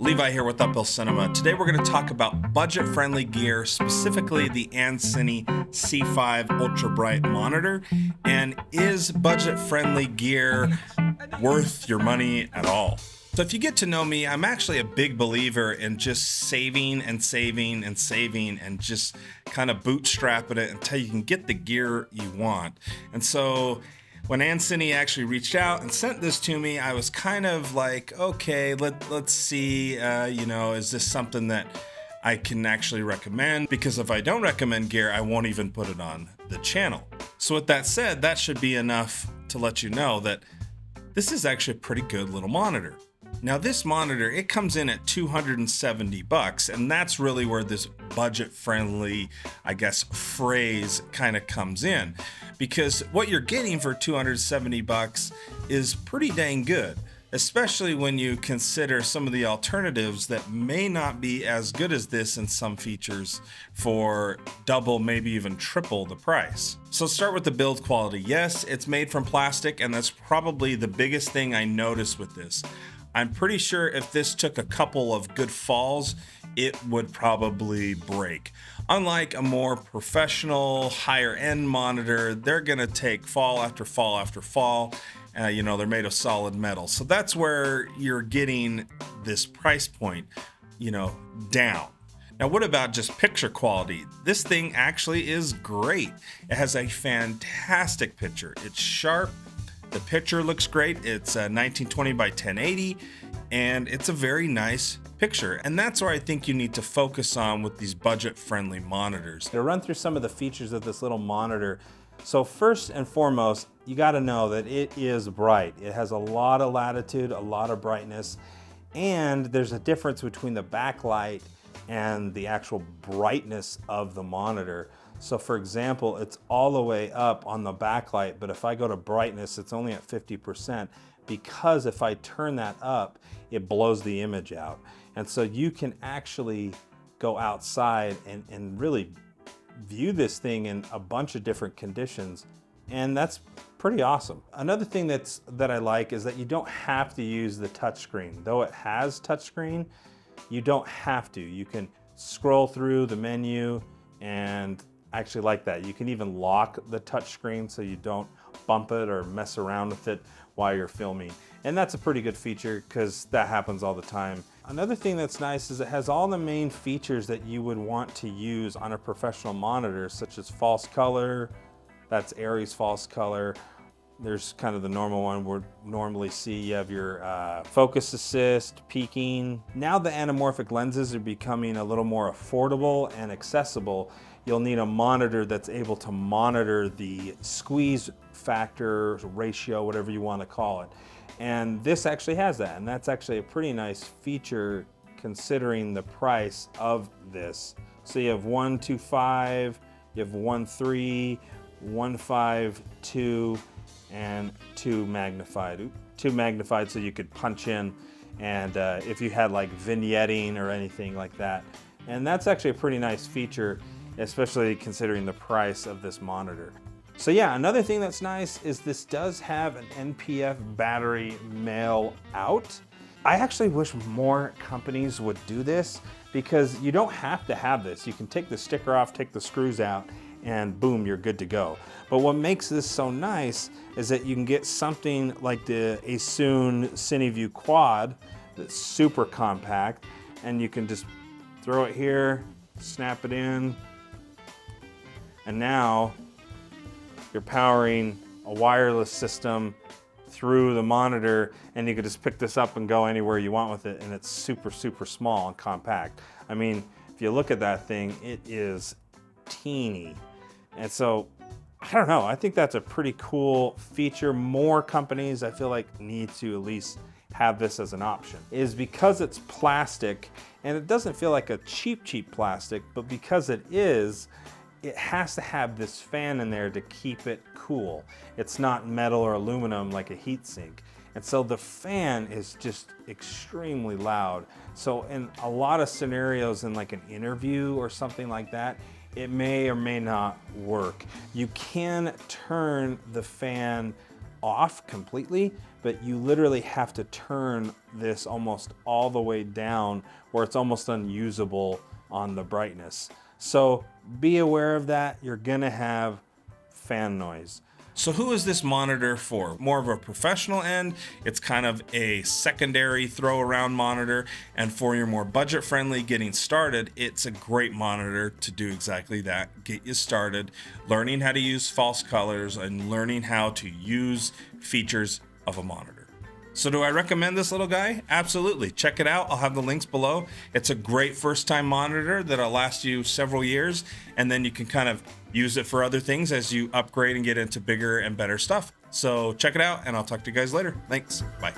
Levi here with Uphill Cinema. Today we're going to talk about budget-friendly gear, specifically the Andycine C5 Ultra Bright monitor. And is budget-friendly gear worth your money at all? So if you get to know me, I'm actually a big believer in just saving and saving and saving and just kind of bootstrapping it until you can get the gear you want. And so when Andycine actually reached out and sent this to me, I was kind of like, okay, let's see, is this something that I can actually recommend? Because if I don't recommend gear, I won't even put it on the channel. So with that said, that should be enough to let you know that this is actually a pretty good little monitor. Now this monitor, it comes in at $270, and that's really where this budget-friendly, I guess, phrase kind of comes in. Because what you're getting for $270 is pretty dang good, especially when you consider some of the alternatives that may not be as good as this in some features for double, maybe even triple the price. So start with the build quality. Yes, it's made from plastic, and that's probably the biggest thing I noticed with this. I'm pretty sure if this took a couple of good falls, it would probably break. Unlike a more professional, higher end monitor, they're gonna take fall after fall after fall. They're made of solid metal. So that's where you're getting this price point, down. Now, what about just picture quality? This thing actually is great. It has a fantastic picture. It's sharp. The picture looks great. It's 1920 by 1080, and it's a very nice picture. And that's where I think you need to focus on with these budget-friendly monitors. To run through some of the features of this little monitor. So first and foremost, you gotta know that it is bright. It has a lot of latitude, a lot of brightness, and there's a difference between the backlight and the actual brightness of the monitor. So for example, it's all the way up on the backlight, but if I go to brightness, it's only at 50%, because if I turn that up, it blows the image out. And so you can actually go outside and really view this thing in a bunch of different conditions, and that's pretty awesome. Another thing that I like is that you don't have to use the touchscreen. Though it has touchscreen, you don't have to. You can scroll through the menu, and I actually like that. You can even lock the touchscreen so you don't bump it or mess around with it while you're filming. And that's a pretty good feature because that happens all the time. Another thing that's nice is it has all the main features that you would want to use on a professional monitor, such as false color. That's Aries false color. There's kind of the normal one we'd normally see. You have your focus assist, peaking. Now the anamorphic lenses are becoming a little more affordable and accessible. You'll need a monitor that's able to monitor the squeeze factor, ratio, whatever you want to call it. And this actually has that, and that's actually a pretty nice feature considering the price of this. So you have 1.25, you have 1.3, 1.5, 2, and 2 magnified. 2 magnified so you could punch in, and if you had like vignetting or anything like that. And that's actually a pretty nice feature, especially considering the price of this monitor. So yeah, another thing that's nice is this does have an NPF battery mail out. I actually wish more companies would do this, because you don't have to have this. You can take the sticker off, take the screws out, and boom, you're good to go. But what makes this so nice is that you can get something like the Asun CineView Quad that's super compact, and you can just throw it here, snap it in, and now you're powering a wireless system through the monitor, and you can just pick this up and go anywhere you want with it, and it's super, super small and compact. I mean, if you look at that thing, it is teeny. And so, I don't know, I think that's a pretty cool feature. More companies, I feel like, need to at least have this as an option. Is because it's plastic, and it doesn't feel like a cheap plastic, but because it is, it has to have this fan in there to keep it cool. It's not metal or aluminum like a heat sink. And so the fan is just extremely loud. So in a lot of scenarios in like an interview or something like that, it may or may not work. You can turn the fan off completely, but you literally have to turn this almost all the way down where it's almost unusable on the brightness. So be aware of that. You're gonna have fan noise. So who is this monitor for? More of a professional end. It's kind of a secondary throw around monitor. And for your more budget friendly getting started, it's a great monitor to do exactly that. Get you started learning how to use false colors and learning how to use features of a monitor. So do I recommend this little guy? Absolutely. Check it out. I'll have the links below. It's a great first time monitor that'll last you several years, and then you can kind of use it for other things as you upgrade and get into bigger and better stuff. So check it out, and I'll talk to you guys later. Thanks. Bye.